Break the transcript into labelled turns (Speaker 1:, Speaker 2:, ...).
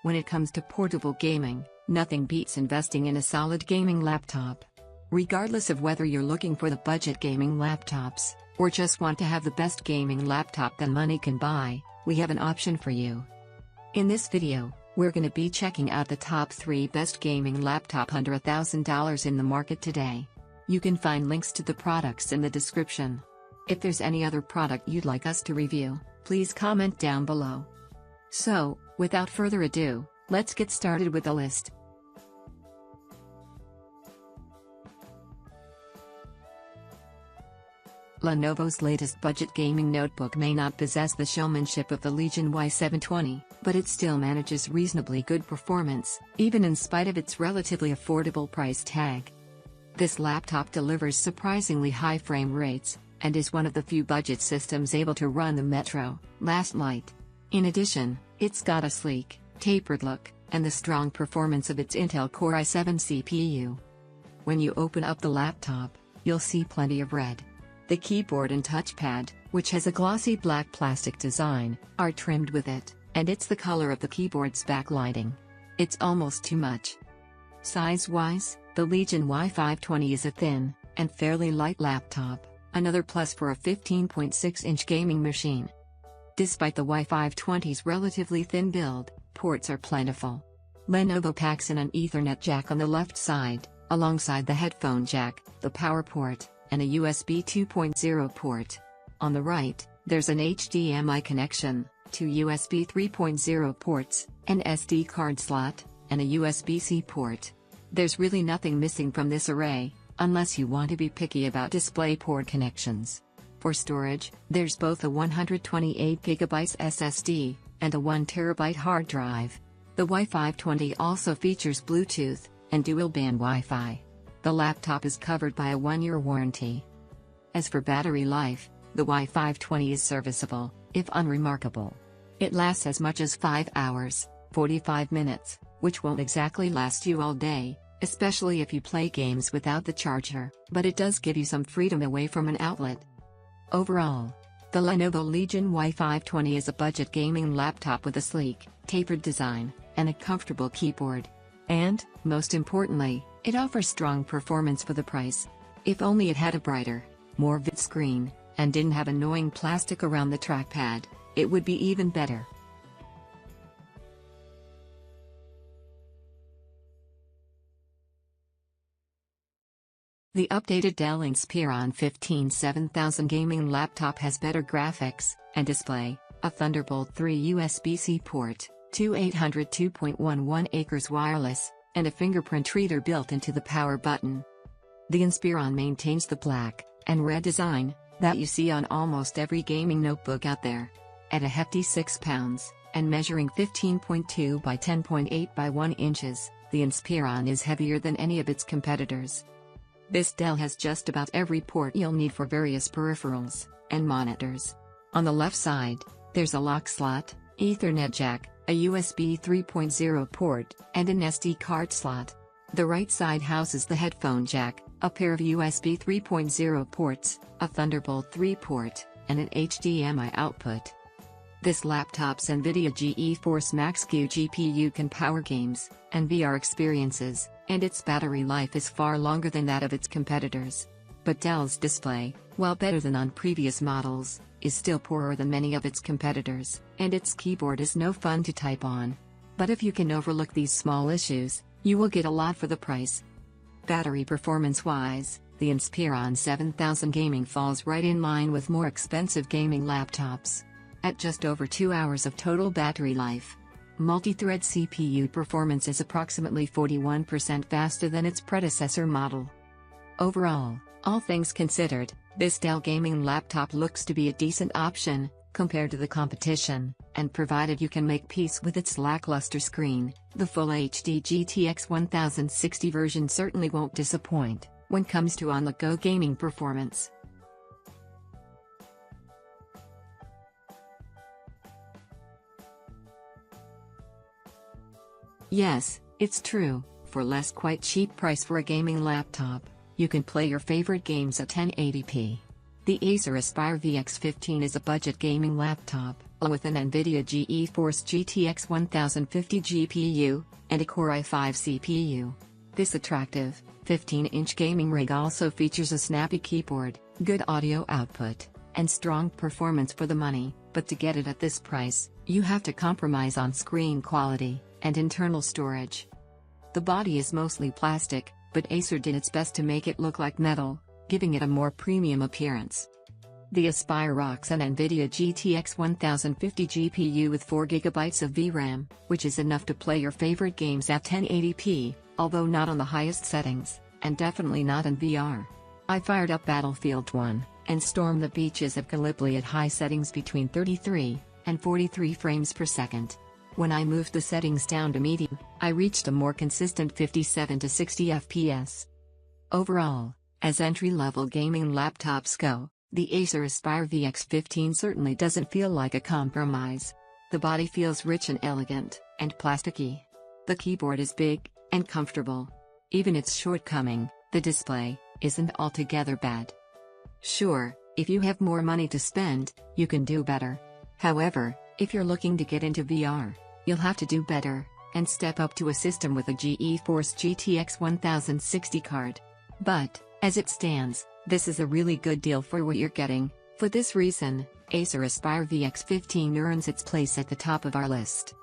Speaker 1: When it comes to portable gaming, nothing beats investing in a solid gaming laptop. Regardless of whether you're looking for the budget gaming laptops, or just want to have the best gaming laptop that money can buy, we have an option for you. In this video, we're going to be checking out the top 3 best gaming laptop under $1,000 in the market today. You can find links to the products in the description. If there's any other product you'd like us to review, please comment down below. So, without further ado, let's get started with the list. Lenovo's latest budget gaming notebook may not possess the showmanship of the Legion Y720, but it still manages reasonably good performance, even in spite of its relatively affordable price tag. This laptop delivers surprisingly high frame rates, and is one of the few budget systems able to run the Metro Last Light. In addition, it's got a sleek, tapered look, and the strong performance of its Intel Core i7 CPU. When you open up the laptop, you'll see plenty of red. The keyboard and touchpad, which has a glossy black plastic design, are trimmed with it, and it's the color of the keyboard's backlighting. It's almost too much. Size-wise, the Legion Y520 is a thin, and fairly light laptop, another plus for a 15.6-inch gaming machine. Despite the Y520's relatively thin build, ports are plentiful. Lenovo packs in an Ethernet jack on the left side, alongside the headphone jack, the power port, and a USB 2.0 port. On the right, there's an HDMI connection, 2 USB 3.0 ports, an SD card slot, and a USB-C port. There's really nothing missing from this array, unless you want to be picky about DisplayPort connections. For storage, there's both a 128GB SSD, and a 1TB hard drive. The Y520 also features Bluetooth, and dual-band Wi-Fi. The laptop is covered by a 1-year warranty. As for battery life, the Y520 is serviceable, if unremarkable. It lasts as much as 5 hours, 45 minutes, which won't exactly last you all day, especially if you play games without the charger, but it does give you some freedom away from an outlet. Overall, the Lenovo Legion Y520 is a budget gaming laptop with a sleek, tapered design, and a comfortable keyboard. And, most importantly, it offers strong performance for the price. If only it had a brighter, more vivid screen, and didn't have annoying plastic around the trackpad, it would be even better. The updated Dell Inspiron 15-7000 gaming laptop has better graphics and display, a Thunderbolt 3 USB-C port, 2 800 2.11 acres wireless, and a fingerprint reader built into the power button. The Inspiron maintains the black and red design that you see on almost every gaming notebook out there. At a hefty 6 pounds, and measuring 15.2 by 10.8 by 1 inches, the Inspiron is heavier than any of its competitors. This Dell has just about every port you'll need for various peripherals and monitors. On the left side, there's a lock slot, Ethernet jack, a USB 3.0 port, and an SD card slot. The right side houses the headphone jack, a pair of USB 3.0 ports, a Thunderbolt 3 port, and an HDMI output. This laptop's NVIDIA GeForce Max-Q GPU can power games and VR experiences, and its battery life is far longer than that of its competitors. But Dell's display, while better than on previous models, is still poorer than many of its competitors, and its keyboard is no fun to type on. But if you can overlook these small issues, you will get a lot for the price. Battery performance-wise, the Inspiron 7000 gaming falls right in line with more expensive gaming laptops. At just over 2 hours of total battery life. Multi-thread CPU performance is approximately 41% faster than its predecessor model. Overall, all things considered, this Dell gaming laptop looks to be a decent option, compared to the competition, and provided you can make peace with its lackluster screen, the Full HD GTX 1060 version certainly won't disappoint, when it comes to on-the-go gaming performance. Yes, it's true, for less quite cheap price for a gaming laptop, you can play your favorite games at 1080p. The Acer Aspire VX15 is a budget gaming laptop with an NVIDIA GeForce GTX 1050 GPU and a Core i5 CPU. This attractive, 15-inch gaming rig also features a snappy keyboard, good audio output, and strong performance for the money, but to get it at this price, you have to compromise on screen quality and internal storage. The body is mostly plastic, but Acer did its best to make it look like metal, giving it a more premium appearance. The Aspire rocks an NVIDIA GTX 1050 GPU with 4GB of VRAM, which is enough to play your favorite games at 1080p, although not on the highest settings, and definitely not in VR. I fired up Battlefield 1, and stormed the beaches of Gallipoli at high settings between 33 and 43 frames per second. When I moved the settings down to medium, I reached a more consistent 57 to 60 FPS. Overall, as entry-level gaming laptops go, the Acer Aspire VX15 certainly doesn't feel like a compromise. The body feels rich and elegant, and plasticky. The keyboard is big and comfortable. Even its shortcoming, the display, isn't altogether bad. Sure, if you have more money to spend, you can do better. However, if you're looking to get into VR, you'll have to do better, and step up to a system with a GeForce GTX 1060 card. But, as it stands, this is a really good deal for what you're getting. For this reason, Acer Aspire VX15 earns its place at the top of our list.